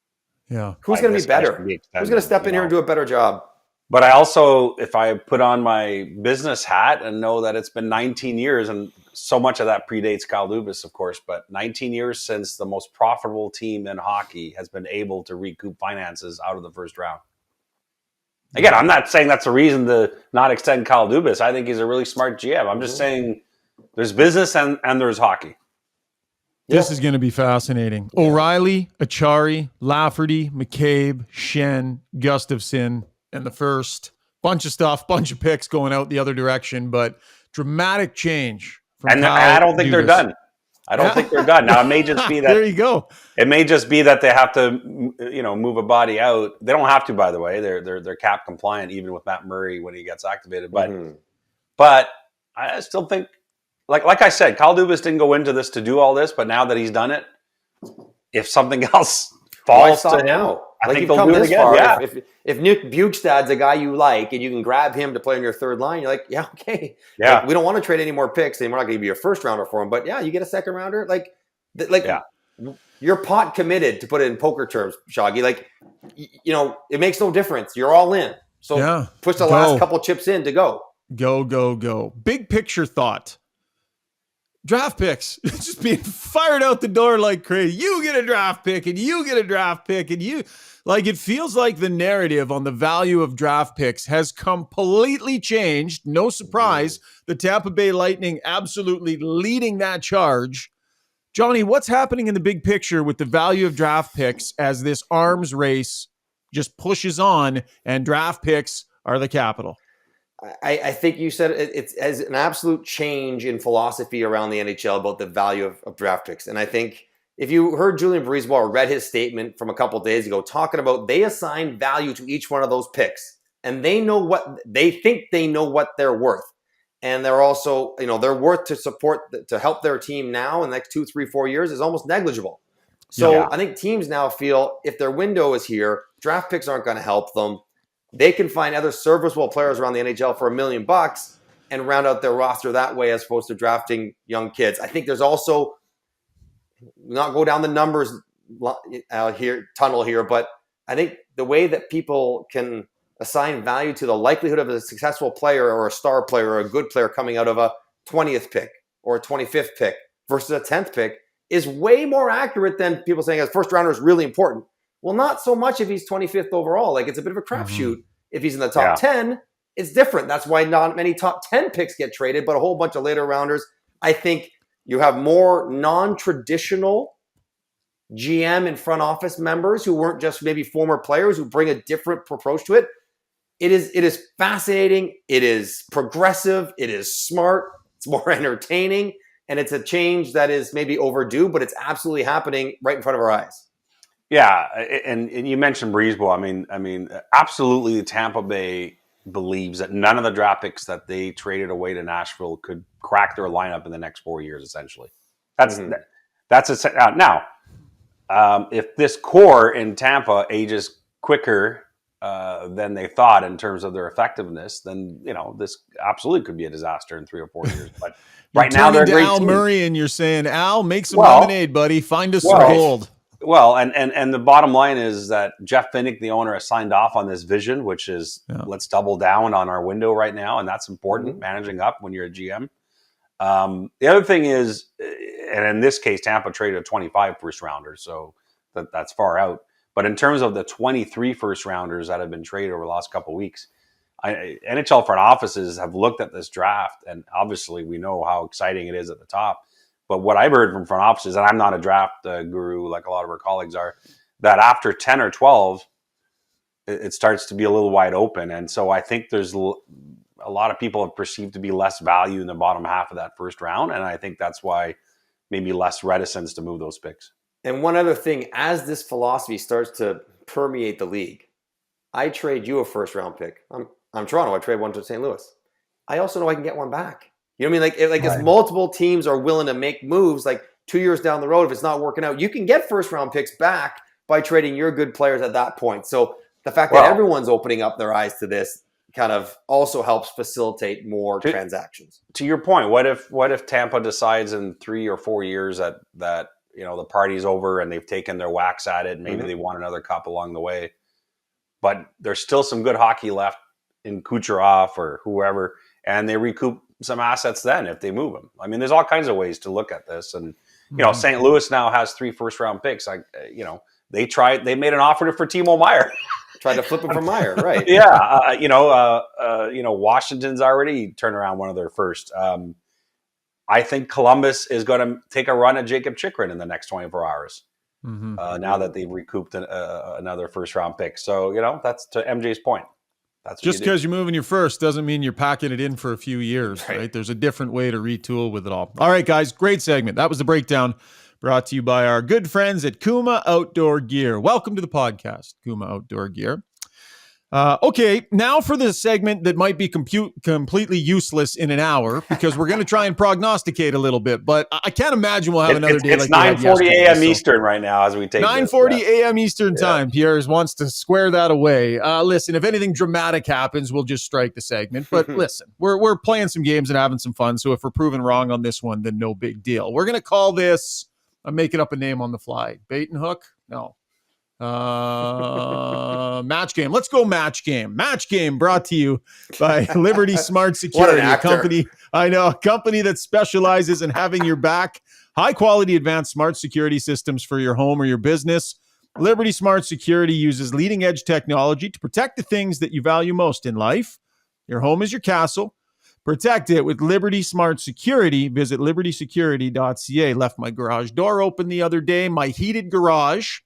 Yeah. Who's going to be better? Who's going to step in here and do a better job? But I also, if I put on my business hat and know that it's been 19 years, and so much of that predates Kyle Dubas, of course, but 19 years since the most profitable team in hockey has been able to recoup finances out of the first round. Again, I'm not saying that's a reason to not extend Kyle Dubas. I think he's a really smart GM. I'm just saying there's business and there's hockey. This is going to be fascinating. O'Reilly, Achari, Lafferty, McCabe, Shen, Gustafsson, and the first. Bunch of stuff, bunch of picks going out the other direction, but dramatic change. And I don't think they're done. I don't think they're done. Now, it may just be that. There you go. It may just be that they have to, move a body out. They don't have to, by the way. They're cap compliant, even with Matt Murray when he gets activated. But I still think, like I said, Kyle Dubas didn't go into this to do all this, but now that he's done it, if something else falls to him, now? I think they'll do it again. Far. Yeah. If Nick Bjugstad's a guy you like and you can grab him to play on your third line, you're like, yeah, okay. Yeah. Like, we don't want to trade any more picks, and we're not going to give you a first rounder for him. But yeah, you get a second rounder. You're pot committed, to put it in poker terms, Shaggy. Like, it makes no difference. You're all in. So push the last couple chips in to go. Go. Big picture thought. Draft picks just being fired out the door like crazy. You get a draft pick and you get a draft pick and you it feels like the narrative on the value of draft picks has completely changed. No surprise. The Tampa Bay Lightning absolutely leading that charge. Johnny, what's happening in the big picture with the value of draft picks as this arms race just pushes on and draft picks are the capital? I think you said it's as an absolute change in philosophy around the NHL about the value of draft picks. And I think if you heard Julian Brisebois or read his statement from a couple of days ago, talking about they assign value to each one of those picks, and they know what they think they know what they're worth. And they're also, their worth to support, to help their team now in the next 2, 3, 4 years is almost negligible. So I think teams now feel if their window is here, draft picks aren't going to help them. They can find other serviceable players around the NHL for $1 million and round out their roster that way, as opposed to drafting young kids. I think there's also, not go down the numbers tunnel here, but I think the way that people can assign value to the likelihood of a successful player or a star player or a good player coming out of a 20th pick or a 25th pick versus a 10th pick is way more accurate than people saying a first rounder is really important. Well, not so much if he's 25th overall. Like, it's a bit of a crapshoot. If he's in the top 10, it's different. That's why not many top 10 picks get traded, but a whole bunch of later rounders. I think you have more non-traditional GM and front office members who weren't just maybe former players who bring a different approach to it. It is fascinating. It is progressive. It is smart. It's more entertaining. And it's a change that is maybe overdue, but it's absolutely happening right in front of our eyes. Yeah, and you mentioned Breezeball. I mean, absolutely, Tampa Bay believes that none of the draft picks that they traded away to Nashville could crack their lineup in the next 4 years. Essentially, that's now. If this core in Tampa ages quicker than they thought in terms of their effectiveness, then this absolutely could be a disaster in 3 or 4 years. But right now, they're a great Al team. Murray, and you're saying, Al, make some lemonade, buddy. Find us some gold. Well, and the bottom line is that Jeff Finnick, the owner, has signed off on this vision, which is let's double down on our window right now, and that's important, managing up when you're a GM. The other thing is, and in this case, Tampa traded a 25 first-rounder, so that's far out. But in terms of the 23 first-rounders that have been traded over the last couple of weeks, NHL front offices have looked at this draft, and obviously we know how exciting it is at the top. But what I've heard from front offices, and I'm not a draft guru like a lot of our colleagues are, that after 10 or 12, it starts to be a little wide open. And so I think there's a lot of people have perceived to be less value in the bottom half of that first round. And I think that's why maybe less reticence to move those picks. And one other thing, as this philosophy starts to permeate the league, I trade you a first round pick. I'm Toronto. I trade one to St. Louis. I also know I can get one back. You know what I mean? If multiple teams are willing to make moves, like 2 years down the road, if it's not working out, you can get first round picks back by trading your good players at that point. So the fact that everyone's opening up their eyes to this kind of also helps facilitate more transactions. To your point, what if Tampa decides in 3 or 4 years that the party's over and they've taken their whacks at it, and maybe they won another cup along the way, but there's still some good hockey left in Kucherov or whoever, and they recoup some assets then if they move them. I mean, there's all kinds of ways to look at this. And, St. Louis now has 3 first round picks. They made an offer for Timo Meier. Tried to flip it from Meier, right? Yeah. Washington's already turned around one of their first. I think Columbus is going to take a run at Jacob Chychrun in the next 24 hours. Now that they've recouped another first round pick. So, that's to MJ's point. That's just because you're moving your first doesn't mean you're packing it in for a few years, right? There's a different way to retool with it all. All right, guys, great segment. That was the breakdown brought to you by our good friends at Kuma Outdoor Gear. Welcome to the podcast, Kuma Outdoor Gear. Okay, now for the segment that might be completely useless in an hour, because we're going to try and prognosticate a little bit, but I can't imagine we'll have another day like that. It's 9:40 a.m. Eastern right now as we take 9:40 a.m. Eastern time. Pierre wants to square that away. Listen, if anything dramatic happens, we'll just strike the segment. But listen, we're playing some games and having some fun, so if we're proven wrong on this one, then no big deal. We're going to call this, I'm making up a name on the fly, bait and hook? No. Match game. Let's go match game. Match game brought to you by Liberty Smart Security, a company that specializes in having your back. High quality advanced smart security systems for your home or your business. Liberty Smart Security uses leading edge technology to protect the things that you value most in life. Your home is your castle. Protect it with Liberty Smart Security. Visit libertysecurity.ca. Left my garage door open the other day. My heated garage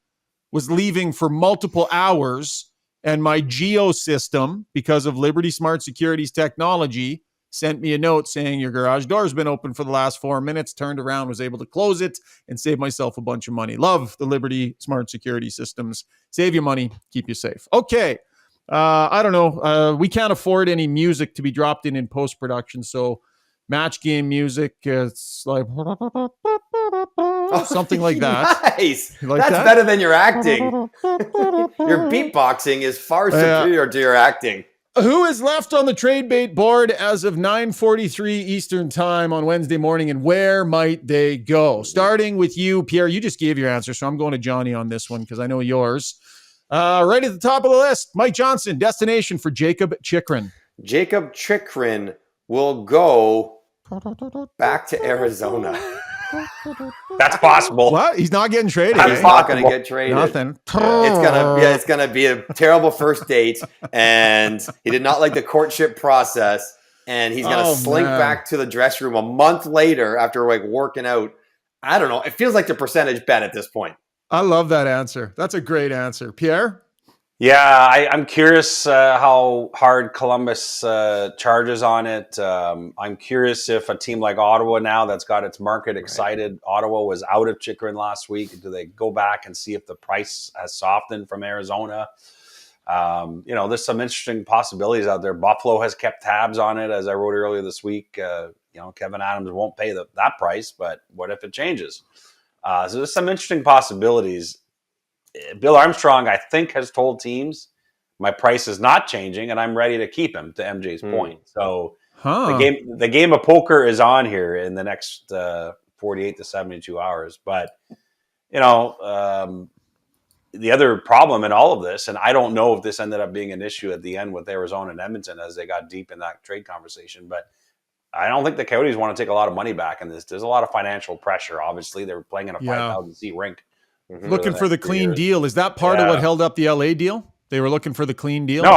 was leaving for multiple hours, and my Geo system, because of Liberty Smart Security's technology, sent me a note saying your garage door has been open for the last 4 minutes, turned around, was able to close it, and save myself a bunch of money. Love the Liberty Smart Security systems. Save you money, keep you safe. Okay, I don't know. We can't afford any music to be dropped in post-production, so match game music, it's like something like that. Nice. That's better than your acting. Your beatboxing is far superior to your acting. Who is left on the trade bait board as of 9:43 Eastern time on Wednesday morning, and where might they go? Starting with you, Pierre. You just gave your answer, so I'm going to Johnny on this one because I know yours. Right at the top of the list, Mike Johnson, destination for Jacob Chychrun. Jacob Chychrun will go back to Arizona. That's possible. What? He's not getting traded. He's not going to get traded. Nothing. It's gonna be a terrible first date, and he did not like the courtship process, and he's gonna slink back to the dressing room a month later after like working out. I don't know. It feels like the percentage bet at this point. I love that answer. That's a great answer, Pierre. Yeah, I'm curious how hard Columbus charges on it. I'm curious if a team like Ottawa now that's got its market excited. Right. Ottawa was out of Chychrun last week. Do they go back and see if the price has softened from Arizona? There's some interesting possibilities out there. Buffalo has kept tabs on it, as I wrote earlier this week. Kevin Adams won't pay that price, but what if it changes? So there's some interesting possibilities. Bill Armstrong, I think, has told teams my price is not changing, and I'm ready to keep him. To MJ's point, so the game of poker is on here in the next 48 to 72 hours. But the other problem in all of this, and I don't know if this ended up being an issue at the end with Arizona and Edmonton as they got deep in that trade conversation, but I don't think the Coyotes want to take a lot of money back in this. There's a lot of financial pressure. Obviously, they were playing in a 5,000 seat rink. Looking for the clean deal. Is that part of what held up the LA deal? They were looking for the clean deal? No,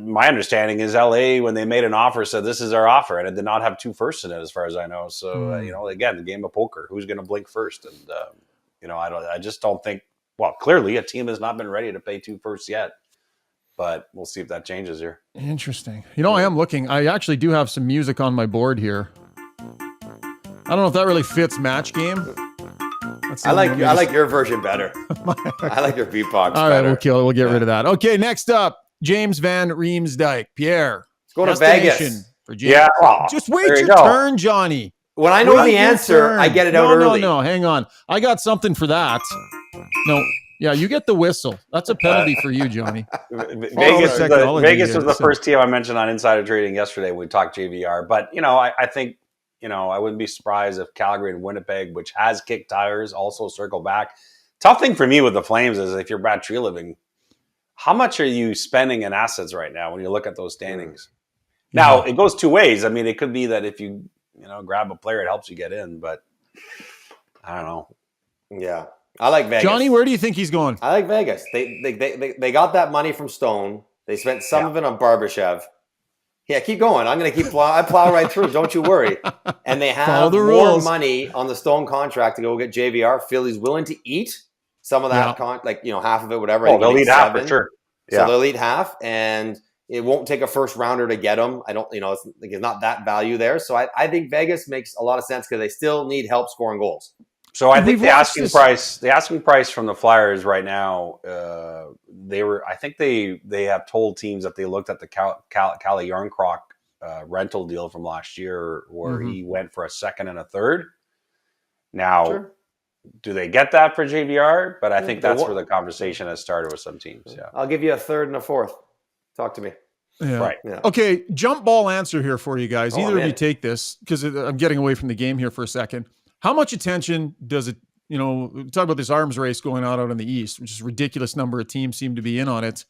my understanding is LA, when they made an offer, said this is our offer, and it did not have 2 firsts in it as far as I know. So, again, the game of poker, who's going to blink first? And, I just don't think, well, clearly a team has not been ready to pay 2 firsts yet, but we'll see if that changes here. Interesting. I am looking. I actually do have some music on my board here. I don't know if that really fits match game. I like your version better. I like your beatbox All right, we'll get rid of that. Okay, next up, James Van Riemsdyk. Pierre. Let's go to Vegas. For James. Yeah. Just wait your turn, Johnny. When I know the answer, I get it out early. No, hang on. I got something for that. No. Yeah, you get the whistle. That's a penalty for you, Johnny. Vegas was the first team I mentioned on Insider Trading yesterday when we talked JVR. But, I think, I wouldn't be surprised if Calgary and Winnipeg, which has kicked tires, also circle back. Tough thing for me with the Flames is if you're Brad Treliving, how much are you spending in assets right now when you look at those standings? Now, it goes 2 ways. I mean, it could be that if you, grab a player, it helps you get in. But I don't know. Yeah. I like Vegas. Johnny, where do you think he's going? I like Vegas. They got that money from Stone. They spent some of it on Barbashev. Yeah, keep going. I'm going to I plow right through. Don't you worry. And they have more money on the Stone contract to go get JVR. Philly's willing to eat some of that, half of it, whatever. Oh, they'll eat half for sure. Yeah. So they'll eat half, and it won't take a first rounder to get them. I don't, it's not that value there. So I think Vegas makes a lot of sense because they still need help scoring goals. So I think the asking price from the Flyers right now, they have told teams that they looked at the Calle Yarncroc rental deal from last year where he went for a second and a third. Now, do they get that for JVR? But I think that's where the conversation has started with some teams. Yeah, I'll give you a third and a fourth. Talk to me. Yeah. Right. Yeah. Okay, jump ball answer here for you guys. Either of you take this because I'm getting away from the game here for a second. How much attention does it, talk about this arms race going on out in the East, which is a ridiculous number of teams seem to be in on it.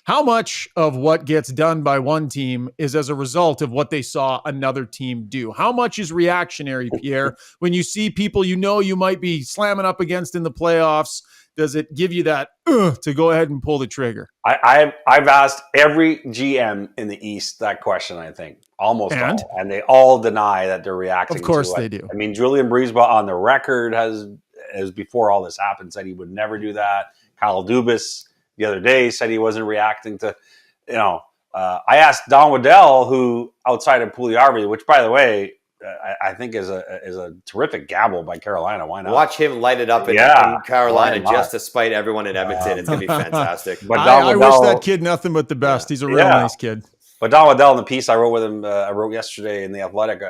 How much of what gets done by one team is as a result of what they saw another team do? How much is reactionary, Pierre, when you see people you might be slamming up against in the playoffs? Does it give you that to go ahead and pull the trigger? I've asked every GM in the East that question, I think. Almost all. And they all deny that they're reacting to it. Of course they do. I mean, Julian Breezeball on the record has before all this happened, said he would never do that. Kyle Dubas the other day said he wasn't reacting to, I asked Don Waddell, who outside of Puljujärvi, which by the way, I think is a terrific gamble by Carolina. Why not? Watch him light it up in Carolina just to spite everyone in Edmonton. It's going to be fantastic. But I wish that kid nothing but the best. He's a real nice kid. But Don Waddell, in the piece I wrote with him, I wrote yesterday in The Athletic,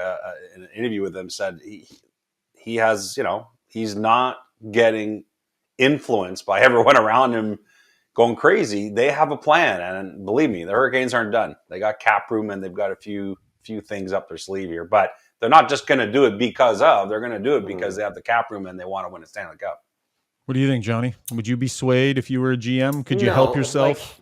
in an interview with him, said he has, he's not getting influenced by everyone around him going crazy. They have a plan, and believe me, the Hurricanes aren't done. They got cap room, and they've got a few things up their sleeve here, but they're not just going to do it because they're going to do it because they have the cap room and they want to win a Stanley Cup. What do you think, Johnny? Would you be swayed if you were a GM? Could you help yourself?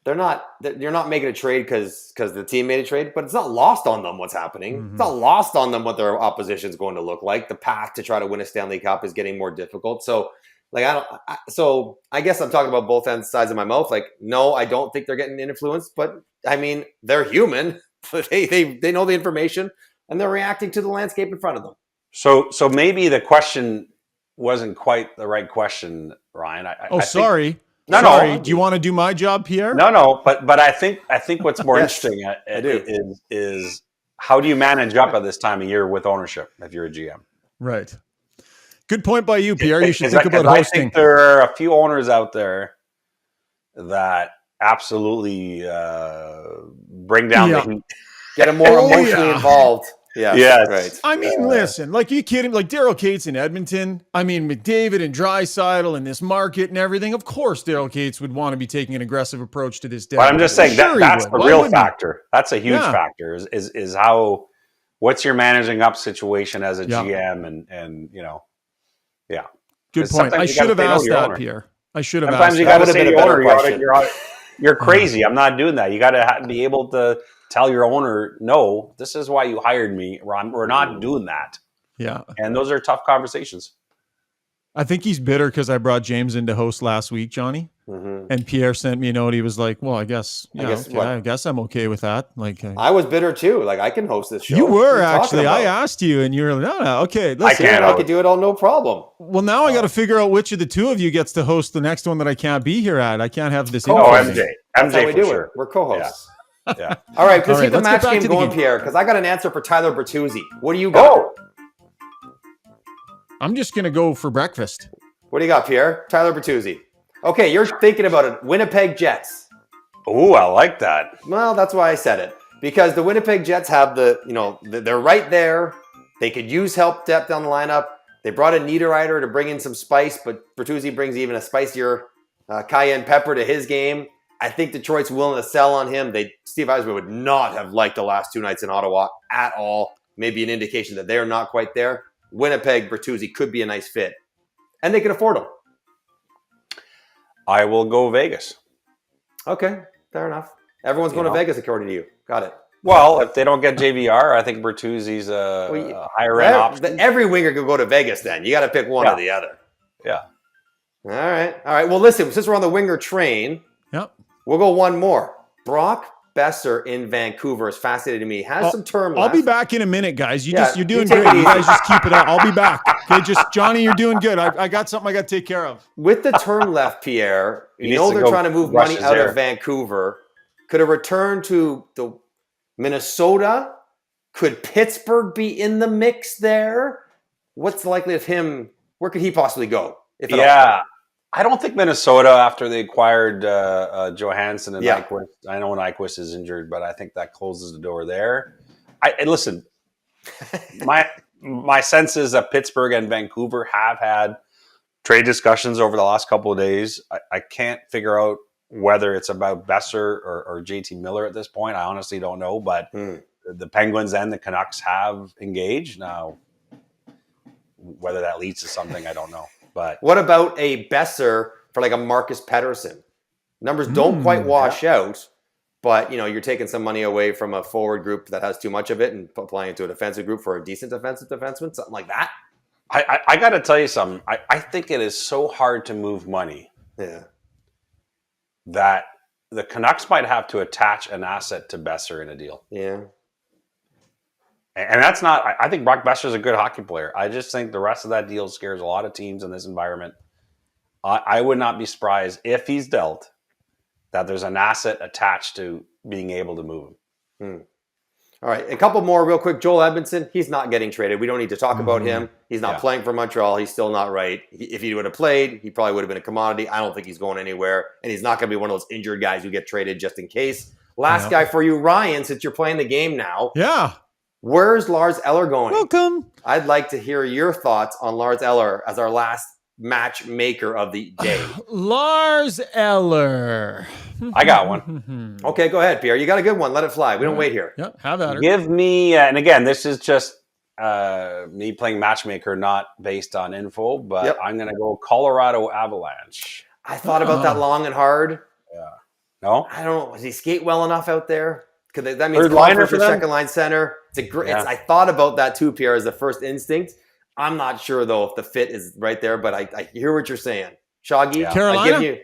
You're not making a trade because the team made a trade, but it's not lost on them what's happening. Mm-hmm. It's not lost on them what their opposition is going to look like. The path to try to win a Stanley Cup is getting more difficult. So, like, I guess I'm talking about both sides of my mouth. Like, no, I don't think they're getting influenced, but I mean, they're human. They know the information and they're reacting to the landscape in front of them. So maybe the question wasn't quite the right question, Ryan. Sorry. No. Do you want to do my job, Pierre? No. But I think what's more Yes, interesting is how do you manage up at this time of year with ownership if you're a GM? Right. Good point by you, Pierre. You should think about I hosting. think there are a few owners out there that absolutely bring down the heat. Get them more emotionally involved. Yes. Right. I mean, listen, like, you kidding? Like, Daryl Cates in Edmonton. I mean, McDavid and Draisaitl and this market and everything. Of course, Daryl Cates would want to be taking an aggressive approach to this. But I'm just saying that's the real factor. That's a huge factor. Is how what's your managing up situation as a GM and yeah. Good point. I should have asked that, Pierre. I should have asked. Sometimes you got to say to the owner, you're crazy. I'm not doing that. You got to be able to tell your owner, no, this is why you hired me. We're not doing that. Yeah. And those are tough conversations. I think he's bitter because I brought James in to host last week, Johnny. Mm-hmm. And Pierre sent me a note. He was like, well, I guess I'm okay with that. Like, I was bitter too. Like, I can host this show. You were actually. I asked you and you were like, no. Okay. Listen, I could do it all, no problem. Well, now I got to figure out which of the two of you gets to host the next one that I can't be here at. I can't have this. MJ. That's how we do sure. it. We're co-hosts. Yeah. All right, let's keep the match game going, game. Pierre, because I got an answer for Tyler Bertuzzi. What do you got? I'm just going to go for breakfast. What do you got, Pierre? Tyler Bertuzzi. Okay, you're thinking about it. Winnipeg Jets. Oh, I like that. Well, that's why I said it. Because the Winnipeg Jets have they're right there. They could use help depth on the lineup. They brought in Niederreiter to bring in some spice, but Bertuzzi brings even a spicier cayenne pepper to his game. I think Detroit's willing to sell on him. Steve Eisman would not have liked the last 2 nights in Ottawa at all. Maybe an indication that they're not quite there. Winnipeg, Bertuzzi could be a nice fit. And they can afford him. I will go Vegas. Okay, fair enough. Everyone's going to Vegas according to you. Got it. Well, if they don't get JVR, I think Bertuzzi's a higher end option. Every winger could go to Vegas then. You got to pick one or the other. Yeah. All right. Well, listen, since we're on the winger train, we'll go one more. Brock Boeser in Vancouver is fascinating to me. Has some term left. I'll be back in a minute, guys. You're doing great. You guys just keep it up. I'll be back. Okay, Johnny, you're doing good. I got something I got to take care of. With the term left, Pierre, they're trying to move money out of Vancouver. Could a return to the Minnesota? Could Pittsburgh be in the mix there? What's the likelihood of him? Where could he possibly go? If at all? I don't think Minnesota, after they acquired Johansson and Nyquist. I know Nyquist is injured, but I think that closes the door there. Listen, my sense is that Pittsburgh and Vancouver have had trade discussions over the last couple of days. I can't figure out whether it's about Boeser or JT Miller at this point. I honestly don't know, but the Penguins and the Canucks have engaged. Now, whether that leads to something, I don't know. But what about a Boeser for like a Marcus Pettersson? Numbers don't quite wash out, but you're taking some money away from a forward group that has too much of it and applying it to a defensive group for a decent defensive defenseman, something like that. I got to tell you something. I think it is so hard to move money that the Canucks might have to attach an asset to Boeser in a deal. Yeah. And that's not, I think Brock Boeser is a good hockey player. I just think the rest of that deal scares a lot of teams in this environment. I would not be surprised if he's dealt that there's an asset attached to being able to move him. All right, a couple more real quick. Joel Edmondson, he's not getting traded. We don't need to talk about him. He's not playing for Montreal. He's still not right. If he would have played, he probably would have been a commodity. I don't think he's going anywhere. And he's not going to be one of those injured guys who get traded just in case. Last guy for you, Ryan, since you're playing the game now. Yeah. Where's Lars Eller going? Welcome. I'd like to hear your thoughts on Lars Eller as our last matchmaker of the day. Lars Eller. I got one. Okay, go ahead, Pierre. You got a good one. Let it fly. We don't wait here. Yep, have at her. Give me, and again, this is just me playing matchmaker, not based on info, but I'm going to go Colorado Avalanche. I thought about that long and hard. Yeah. No? I don't know. Does he skate well enough out there? Because that means Third liner for your them? second line center. It's a great. Yeah. I thought about that too, Pierre, as the first instinct. I'm not sure though if the fit is right there, but I hear what you're saying. Shoggy, Yeah. Carolina? I give you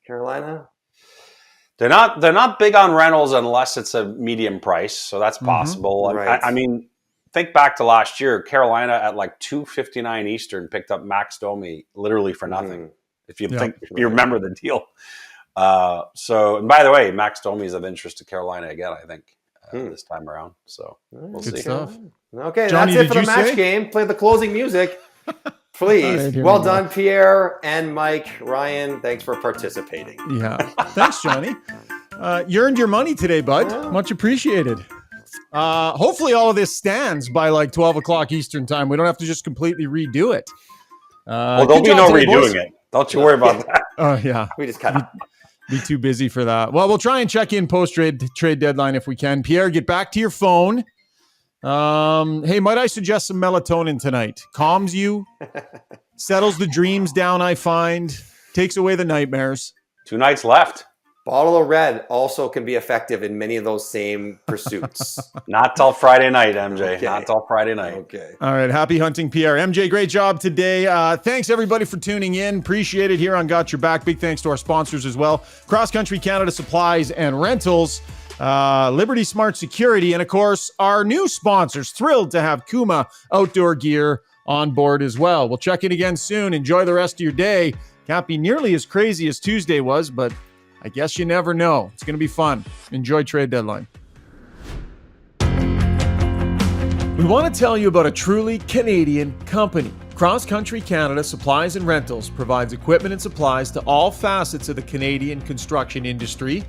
Carolina. They're not big on Reynolds unless it's a medium price, so that's possible. Right. I mean, think back to last year. Carolina at like $2.59 Eastern picked up Max Domi literally for nothing. If you remember the deal. And by the way, Max Domi is of interest to Carolina again, I think, this time around. So we'll Good see. stuff. Okay, Johnny, that's it for did the you match say? game. Play the closing music, please. All right, here Well we go. done, Pierre and Mike. Ryan, thanks for participating. Yeah. Thanks, Johnny. You earned your money today, bud. Yeah. Much appreciated. Hopefully all of this stands by like 12 o'clock Eastern time. We don't have to just completely redo it. Well, there'll good be job no today, boys. redoing it. Don't you worry about that. Oh, yeah. We just kind of Be too busy for that. Well, we'll try and check in post-trade deadline if we can. Pierre, get back to your phone. Hey, might I suggest some melatonin tonight? Calms you, settles the dreams down, I find, takes away the nightmares. 2 nights left. Bottle of red also can be effective in many of those same pursuits. Not till Friday night, MJ. Okay. Not till Friday night. Okay. All right. Happy hunting, Pierre. MJ, great job today. Thanks, everybody, for tuning in. Appreciate it here on Got Your Back. Big thanks to our sponsors as well. Cross Country Canada Supplies and Rentals, Liberty Smart Security, and, of course, our new sponsors. Thrilled to have Kuma Outdoor Gear on board as well. We'll check in again soon. Enjoy the rest of your day. Can't be nearly as crazy as Tuesday was, but I guess you never know. It's going to be fun. Enjoy trade deadline. We want to tell you about a truly Canadian company. Cross Country Canada Supplies and Rentals provides equipment and supplies to all facets of the Canadian construction industry.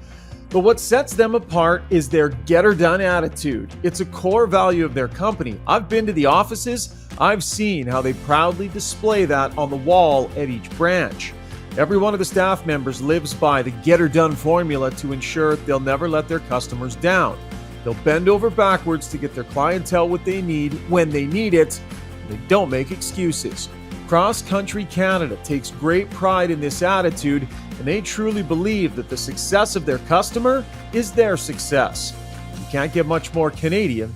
But what sets them apart is their get-her-done attitude. It's a core value of their company. I've been to the offices. I've seen how they proudly display that on the wall at each branch. Every one of the staff members lives by the get-her-done formula to ensure they'll never let their customers down. They'll bend over backwards to get their clientele what they need when they need it. They don't make excuses. Cross Country Canada takes great pride in this attitude, and they truly believe that the success of their customer is their success. You can't get much more Canadian